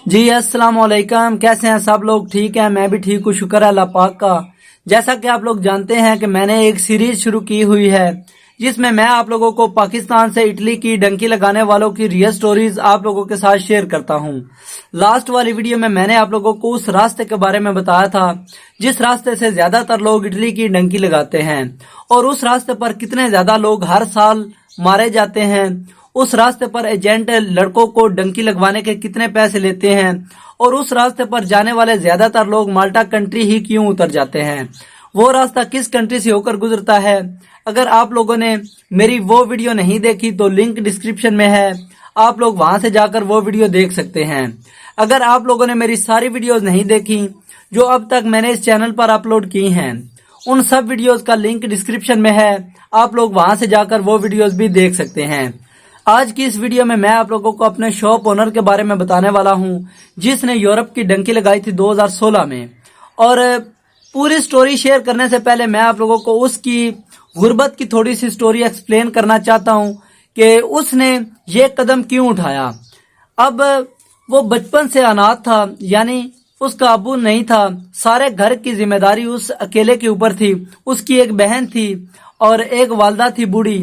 जी अस्सलाम वालेकुम। कैसे हैं सब लोग? ठीक है, मैं भी ठीक हूँ, शुक्र है अल्लाह पाक का। जैसा कि आप लोग जानते हैं कि मैंने एक सीरीज शुरू की हुई है जिसमें मैं आप लोगों को पाकिस्तान से इटली की डंकी लगाने वालों की रियल स्टोरीज आप लोगों के साथ शेयर करता हूँ। लास्ट वाली वीडियो में मैंने आप लोगों को उस रास्ते के बारे में बताया था जिस रास्ते से ज्यादातर लोग इटली की डंकी लगाते हैं, और उस रास्ते पर कितने ज्यादा लोग हर साल मारे जाते हैं। उस रास्ते पर एजेंट लड़कों को डंकी लगवाने के कितने पैसे लेते हैं, और उस रास्ते पर जाने वाले ज्यादातर लोग माल्टा कंट्री ही क्यों उतर जाते हैं, वो रास्ता किस कंट्री से होकर गुजरता है। अगर आप लोगों ने मेरी वो वीडियो नहीं देखी तो लिंक डिस्क्रिप्शन में है, आप लोग वहां से जाकर वो वीडियो देख सकते हैं। अगर आप लोगों ने मेरी सारी वीडियोस नहीं देखी जो अब तक मैंने इस चैनल पर अपलोड की हैं, उन सब वीडियोस का लिंक डिस्क्रिप्शन में है, आप लोग वहां से जाकर वो वीडियोस भी देख सकते हैं। आज की इस वीडियो में मैं आप लोगों को अपने शॉप ओनर के बारे में बताने वाला हूं जिसने यूरोप की डंकी लगाई थी 2016 में। और पूरी स्टोरी शेयर करने से पहले मैं आप लोगों को उसकी गुर्बत की थोड़ी सी स्टोरी एक्सप्लेन करना चाहता हूं कि उसने ये कदम क्यों उठाया। अब वो बचपन से अनाथ था, यानी उसका अबू नहीं था, सारे घर की जिम्मेदारी उस अकेले के ऊपर थी। उसकी एक बहन थी और एक वालदा थी बूढ़ी।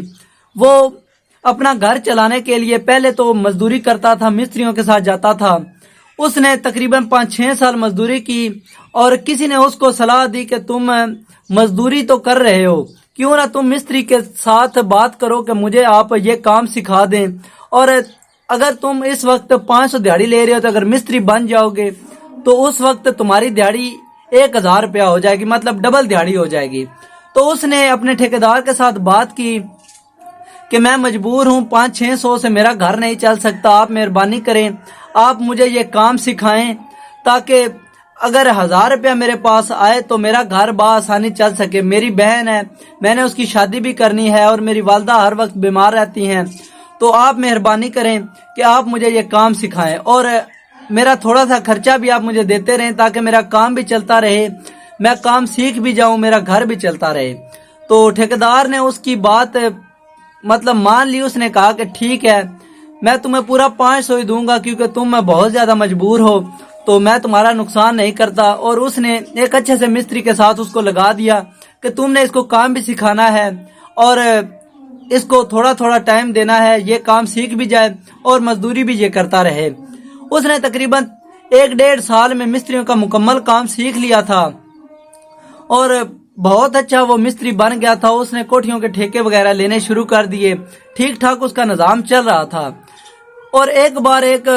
वो अपना घर चलाने के लिए पहले तो मजदूरी करता था, मिस्त्रियों के साथ जाता था। उसने तकरीबन 5-6 साल मजदूरी की और किसी ने उसको सलाह दी कि तुम मजदूरी तो कर रहे हो, क्यों ना तुम मिस्त्री के साथ बात करो कि मुझे आप ये काम सिखा दें, और अगर तुम इस वक्त 500 दिहाड़ी ले रहे हो तो अगर मिस्त्री बन जाओगे तो उस वक्त तुम्हारी दिहाड़ी 1000 रुपया हो जाएगी, मतलब डबल दिहाड़ी हो जाएगी। तो उसने अपने ठेकेदार के साथ बात की कि मैं मजबूर हूँ, 500-600 से मेरा घर नहीं चल सकता, आप मेहरबानी करें, आप मुझे ये काम सिखाएं ताकि अगर 1000 रुपया मेरे पास आए तो मेरा घर बआसानी चल सके। मेरी बहन है, मैंने उसकी शादी भी करनी है और मेरी वालदा हर वक्त बीमार रहती हैं, तो आप मेहरबानी करें कि आप मुझे ये काम सिखाएं और मेरा थोड़ा सा खर्चा भी आप मुझे देते रहें ताकि मेरा काम भी चलता रहे, मैं काम सीख भी जाऊं, मेरा घर भी चलता रहे। तो ठेकेदार ने उसकी बात मतलब मान ली। उसने कहा कि ठीक है, मैं तुम्हें पूरा 500 ही दूंगा क्योंकि तुम बहुत ज्यादा मजबूर हो, तो मैं तुम्हारा नुकसान नहीं करता। और उसने एक अच्छे से मिस्त्री के साथ उसको लगा दिया कि तुमने इसको काम भी सिखाना है और इसको थोड़ा थोड़ा टाइम देना है, ये काम सीख भी जाए और मजदूरी भी ये करता रहे। उसने तकरीबन 1-1.5 साल में मिस्त्रियों का मुकम्मल काम सीख लिया था और बहुत अच्छा वो मिस्त्री बन गया था। उसने कोठियों के ठेके वगैरह लेने शुरू कर दिए, ठीक ठाक उसका निजाम चल रहा था। और एक बार एक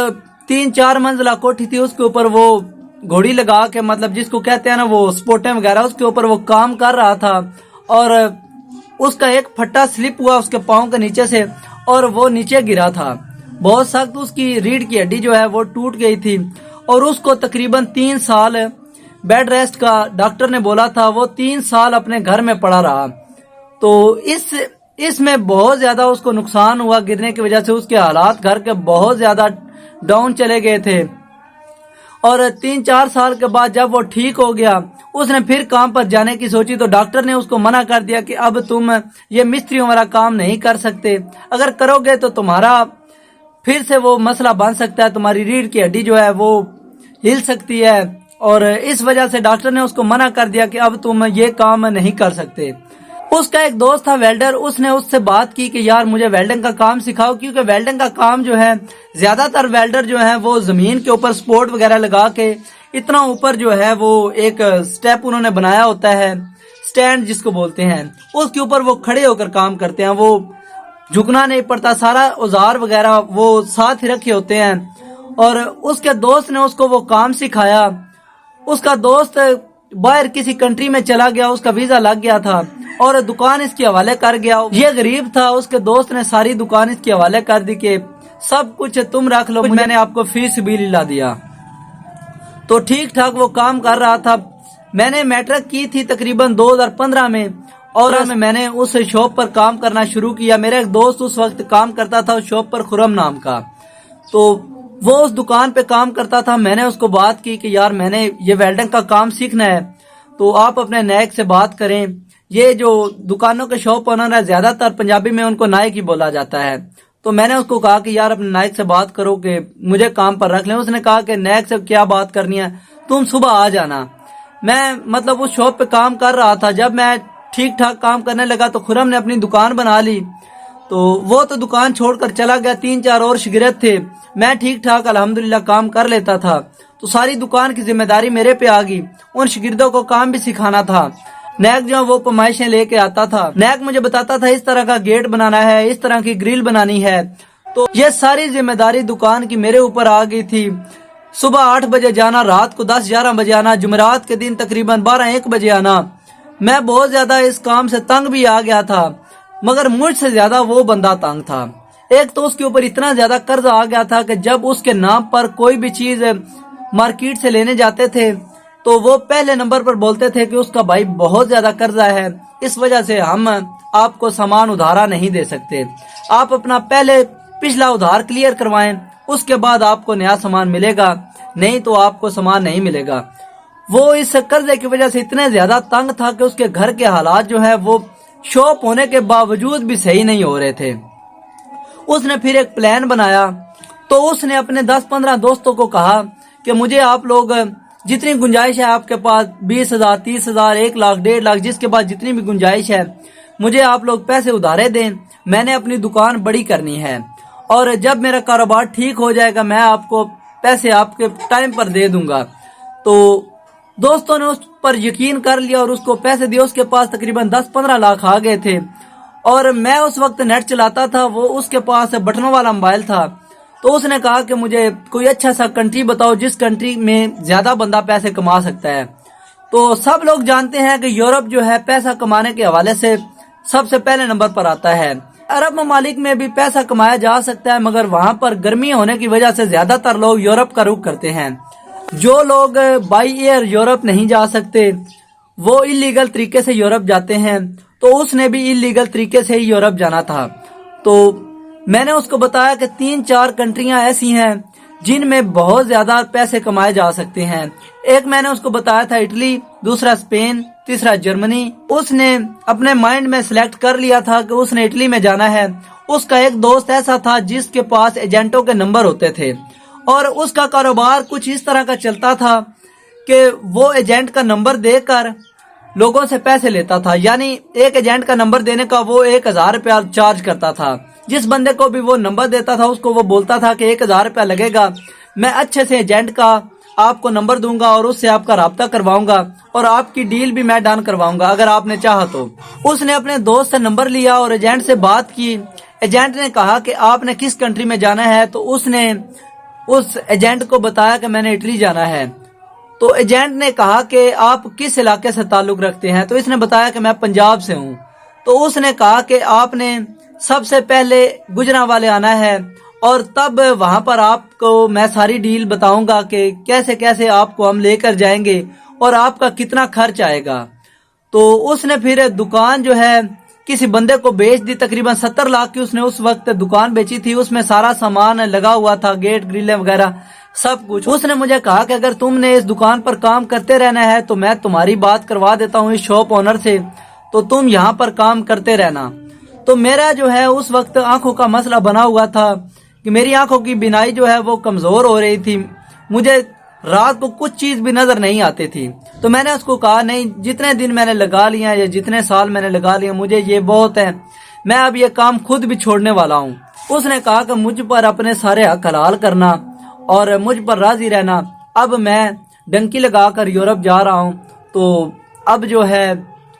3-4 मंजिला कोठी थी, उसके ऊपर वो घोड़ी लगा के, मतलब जिसको कहते हैं ना वो स्पोर्टें वगैरह, उसके ऊपर वो काम कर रहा था और उसका एक फट्टा स्लिप हुआ उसके पाँव के नीचे से और वो नीचे गिरा था बहुत सख्त। उसकी रीढ़ की हड्डी जो है वो टूट गई थी और उसको तकरीबन 3 साल बेड रेस्ट का डॉक्टर ने बोला था। वो 3 साल अपने घर में पड़ा रहा। तो इसमें बहुत ज्यादा उसको नुकसान हुआ, गिरने की वजह से उसके हालात घर के बहुत ज्यादा डाउन चले गए थे। और 3-4 साल के बाद जब वो ठीक हो गया, उसने फिर काम पर जाने की सोची तो डॉक्टर ने उसको मना कर दिया कि अब तुम ये मिस्त्रियों वाला काम नहीं कर सकते, अगर करोगे तो तुम्हारा फिर से वो मसला बन सकता है, तुम्हारी रीढ़ की हड्डी जो है वो हिल सकती है। और इस वजह से डॉक्टर ने उसको मना कर दिया कि अब तुम ये काम नहीं कर सकते। उसका एक दोस्त था वेल्डर, उसने उससे बात की कि यार मुझे वेल्डिंग का काम सिखाओ, क्योंकि वेल्डिंग का काम जो है ज्यादातर वेल्डर जो है वो जमीन के ऊपर सपोर्ट वगैरह लगा के इतना ऊपर जो है वो एक स्टेप उन्होंने बनाया होता है, स्टैंड जिसको बोलते हैं, उसके ऊपर वो खड़े होकर काम करते हैं, वो झुकना नहीं पड़ता, सारा औजार वगैरह वो साथ ही रखे होते हैं। और उसके दोस्त ने उसको वो काम सिखाया। उसका दोस्त बाहर किसी कंट्री में चला गया, उसका वीजा लग गया था और दुकान इसके हवाले कर गया। ये गरीब था, उसके दोस्त ने सारी दुकान इसके हवाले कर दी कि सब कुछ तुम रख लो, मैंने आपको फी सबिलिल्लाह दिया। तो ठीक ठाक वो काम कर रहा था। मैंने मैट्रिक की थी तकरीबन 2015 में और मैंने उस शॉप पर काम करना शुरू किया। मेरा एक दोस्त उस वक्त काम करता था उस शॉप पर, खुरम नाम का, तो वो उस दुकान पे काम करता था। मैंने उसको बात की कि यार मैंने ये वेल्डिंग का काम सीखना है, तो आप अपने नायक से बात करें। ये जो दुकानों के शॉप ओनर है ज्यादातर पंजाबी में उनको नायक ही बोला जाता है, تو میں نے اس کو کہا کہ یار اپنے نائک سے بات کرو کہ مجھے کام پر رکھ لیں. اس نے کہا کہ نائک سے کیا بات کرنی ہے, تم صبح آ جانا. میں مطلب اس شاپ پہ کام کر رہا تھا. جب میں ٹھیک ٹھاک کام کرنے لگا تو خرم نے اپنی دکان بنا لی. تو وہ تو دکان چھوڑ کر چلا گیا. 3-4 اور شاگرد تھے. میں ٹھیک ٹھاک الحمدللہ کام کر لیتا تھا. تو ساری دکان کی ذمہ داری میرے پہ آ گئی. ان شاگردوں کو کام بھی سکھانا تھا. نیک جو وہ پیمائشیں لے کے آتا تھا. نیک مجھے بتاتا تھا اس طرح کا گیٹ بنانا ہے, اس طرح کی گرل بنانی ہے. تو یہ ساری ذمہ داری دکان کی میرے اوپر آ گئی تھی. صبح 8 بجے جانا, رات کو 10-11 بجے آنا, جمعرات کے دن تقریباً 12-1 بجے آنا. میں بہت زیادہ اس کام سے تنگ بھی آ گیا تھا, مگر مجھ سے زیادہ وہ بندہ تنگ تھا. ایک تو اس کے اوپر اتنا زیادہ قرض آ گیا تھا کہ جب اس کے نام پر کوئی بھی چیز مارکیٹ سے لینے جاتے تھے تو وہ پہلے نمبر پر بولتے تھے کہ اس کا بھائی بہت زیادہ قرضہ ہے, اس وجہ سے ہم آپ کو سامان ادھارا نہیں دے سکتے. آپ اپنا پہلے پچھلا ادھار کلیئر کروائیں, اس کے بعد آپ کو نیا سامان ملے گا, نہیں تو آپ کو سامان نہیں ملے گا. وہ اس قرضے کی وجہ سے اتنے زیادہ تنگ تھا کہ اس کے گھر کے حالات جو ہے وہ شاپ ہونے کے باوجود بھی صحیح نہیں ہو رہے تھے. اس نے پھر ایک پلان بنایا. تو اس نے اپنے 10-15 دوستوں کو کہا کہ مجھے آپ لوگ جتنی گنجائش ہے آپ کے پاس 20,000 30,000 1 لاکھ 1.5 لاکھ جس کے پاس جتنی بھی گنجائش ہے, مجھے آپ لوگ پیسے ادھارے دیں. میں نے اپنی دکان بڑی کرنی ہے اور جب میرا کاروبار ٹھیک ہو جائے گا میں آپ کو پیسے آپ کے ٹائم پر دے دوں گا. تو دوستوں نے اس پر یقین کر لیا اور اس کو پیسے دیے. اس کے پاس تقریباً 10-15 لاکھ آ گئے تھے. اور میں اس وقت نیٹ چلاتا تھا, وہ اس کے پاس بٹنوں والا موبائل تھا. تو اس نے کہا کہ مجھے کوئی اچھا سا کنٹری بتاؤ جس کنٹری میں زیادہ بندہ پیسے کما سکتا ہے. تو سب لوگ جانتے ہیں کہ یورپ جو ہے پیسہ کمانے کے حوالے سے سب سے پہلے نمبر پر آتا ہے. عرب ممالک میں بھی پیسہ کمایا جا سکتا ہے, مگر وہاں پر گرمی ہونے کی وجہ سے زیادہ تر لوگ یورپ کا رخ کرتے ہیں. جو لوگ بائی ایئر یورپ نہیں جا سکتے وہ اللیگل طریقے سے یورپ جاتے ہیں. تو اس نے بھی اللیگل طریقے سے ہی یورپ جانا تھا. تو میں نے اس کو بتایا کہ 3-4 کنٹریاں ایسی ہیں جن میں بہت زیادہ پیسے کمائے جا سکتے ہیں. ایک میں نے اس کو بتایا تھا اٹلی, دوسرا اسپین, تیسرا جرمنی. اس نے اپنے مائنڈ میں سلیکٹ کر لیا تھا کہ اس نے اٹلی میں جانا ہے. اس کا ایک دوست ایسا تھا جس کے پاس ایجنٹوں کے نمبر ہوتے تھے اور اس کا کاروبار کچھ اس طرح کا چلتا تھا کہ وہ ایجنٹ کا نمبر دے کر لوگوں سے پیسے لیتا تھا. یعنی ایک ایجنٹ کا نمبر دینے کا وہ 1,000 روپیہ چارج کرتا تھا. جس بندے کو بھی وہ نمبر دیتا تھا اس کو وہ بولتا تھا کہ 1,000 روپیہ لگے گا, میں اچھے سے ایجنٹ کا آپ کو نمبر دوں گا اور اس سے آپ کا رابطہ کرواؤں گا اور آپ کی ڈیل بھی میں ڈن کرواؤں گا اگر آپ نے چاہا تو. اس نے اپنے دوست سے نمبر لیا اور ایجنٹ سے بات کی. ایجنٹ نے کہا کہ آپ نے کس کنٹری میں جانا ہے, تو اس نے اس ایجنٹ کو بتایا کہ میں نے اٹلی جانا ہے. تو ایجنٹ نے کہا کہ آپ کس علاقے سے تعلق رکھتے ہیں, تو اس نے بتایا کہ میں پنجاب سے ہوں. تو اس نے کہا کہ آپ نے سب سے پہلے گجرانوالے آنا ہے اور تب وہاں پر آپ کو میں ساری ڈیل بتاؤں گا کہ کیسے کیسے آپ کو ہم لے کر جائیں گے اور آپ کا کتنا خرچ آئے گا. تو اس نے پھر دکان جو ہے کسی بندے کو بیچ دی. تقریباً 70 لاکھ کی اس نے اس وقت دکان بیچی تھی. اس میں سارا سامان لگا ہوا تھا, گیٹ گرلیں وغیرہ سب کچھ. اس نے مجھے کہا کہ اگر تم نے اس دکان پر کام کرتے رہنا ہے تو میں تمہاری بات کروا دیتا ہوں اس شاپ اونر سے, تو تم یہاں پر کام کرتے رہنا. تو میرا جو ہے اس وقت آنکھوں کا مسئلہ بنا ہوا تھا کہ میری آنکھوں کی بینائی جو ہے وہ کمزور ہو رہی تھی. مجھے رات کو کچھ چیز بھی نظر نہیں آتی تھی. تو میں نے اس کو کہا نہیں, جتنے دن میں نے لگا لیا یا جتنے سال میں نے لگا لیا مجھے یہ بہت ہے, میں اب یہ کام خود بھی چھوڑنے والا ہوں. اس نے کہا کہ مجھ پر اپنے سارے حق حلال کرنا اور مجھ پر راضی رہنا. اب میں ڈنکی لگا کر یورپ جا رہا ہوں, تو اب جو ہے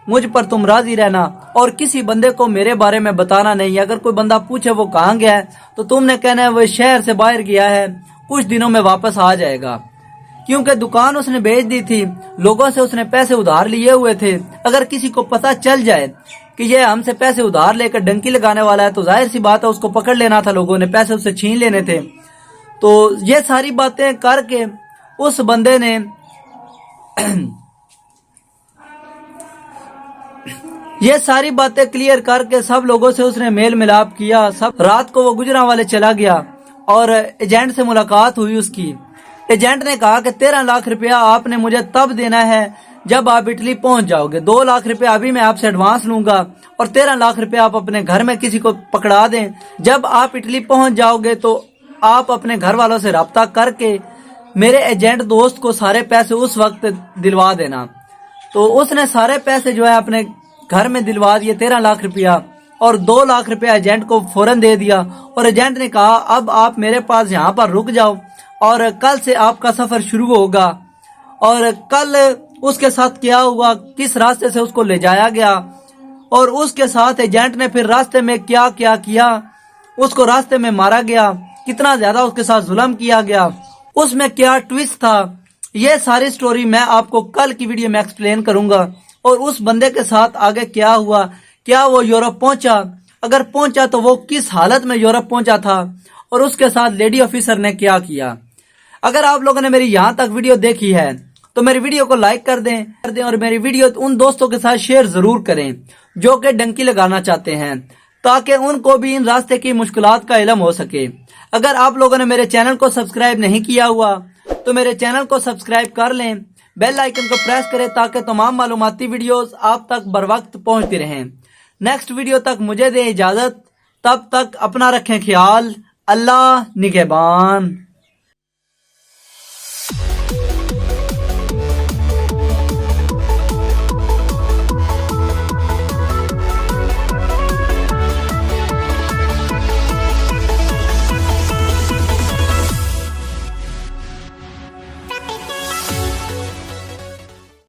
مجھ پر تم راضی رہنا اور کسی بندے کو میرے بارے میں بتانا نہیں. اگر کوئی بندہ پوچھے وہ کہاں گیا ہے تو تم نے کہنا ہے وہ شہر سے باہر گیا ہے, کچھ دنوں میں واپس آ جائے گا. کیونکہ دکان اس نے بیچ دی تھی, لوگوں سے اس نے پیسے ادھار لیے ہوئے تھے. اگر کسی کو پتا چل جائے کہ یہ ہم سے پیسے ادھار لے کر ڈنکی لگانے والا ہے تو ظاہر سی بات ہے اس کو پکڑ لینا تھا, لوگوں نے پیسے اس سے چھین لینے تھے. تو یہ ساری باتیں کر کے اس بندے نے یہ ساری باتیں کلیئر کر کے سب لوگوں سے اس نے میل ملاپ کیا. سب رات کو وہ گجرانوالے چلا گیا اور ایجنٹ سے ملاقات ہوئی اس کی. ایجنٹ نے کہا کہ 13 لاکھ روپیہ آپ نے مجھے تب دینا ہے जब आप इटली पहुंच जाओगे 2 लाख रुपए अभी मैं आपसे एडवांस लूंगा और 13 लाख रुपए आप अपने घर में किसी को पकड़ा दें। जब आप इटली पहुंच जाओगे तो आप अपने घर वालों से राब्ता करके मेरे एजेंट दोस्त को सारे पैसे उस वक्त दिलवा देना। तो उसने सारे पैसे जो है अपने घर में दिलवा दिए, 13 लाख रुपया, और 2 लाख रुपया एजेंट को फौरन दे दिया। और एजेंट ने कहा अब आप मेरे पास यहाँ पर रुक जाओ और कल से आपका सफर शुरू होगा। और कल उसके साथ क्या हुआ, किस रास्ते से उसको ले जाया गया और उसके साथ एजेंट ने फिर रास्ते में क्या क्या किया, उसको रास्ते में मारा गया, कितना ज्यादा उसके साथ जुल्म किया गया, उसमें क्या ट्विस्ट था, ये सारी स्टोरी मैं आपको कल की वीडियो में एक्सप्लेन करूंगा। और उस बंदे के साथ आगे क्या हुआ, क्या वो यूरोप पहुंचा, अगर पहुंचा तो वो किस हालत में यूरोप पहुंचा था और उसके साथ लेडी ऑफिसर ने क्या किया। अगर आप लोगों ने मेरी यहाँ तक वीडियो देखी है तो मेरी वीडियो को लाइक कर दें और मेरी वीडियो उन दोस्तों के साथ शेयर जरूर करें जो कि डंकी लगाना चाहते हैं, ताकि उनको भी इन रास्ते की मुश्किलात का इल्म हो सके। अगर आप लोगों ने मेरे चैनल को सब्सक्राइब नहीं किया हुआ तो मेरे चैनल को सब्सक्राइब कर लें, बेल आइकन को प्रेस करें ताकि तमाम मालूमाती वीडियोस आप तक बर वक्त पहुंचती रहें। नेक्स्ट वीडियो तक मुझे दें इजाजत, तब तक अपना रखें ख्याल। अल्लाह निगहबान।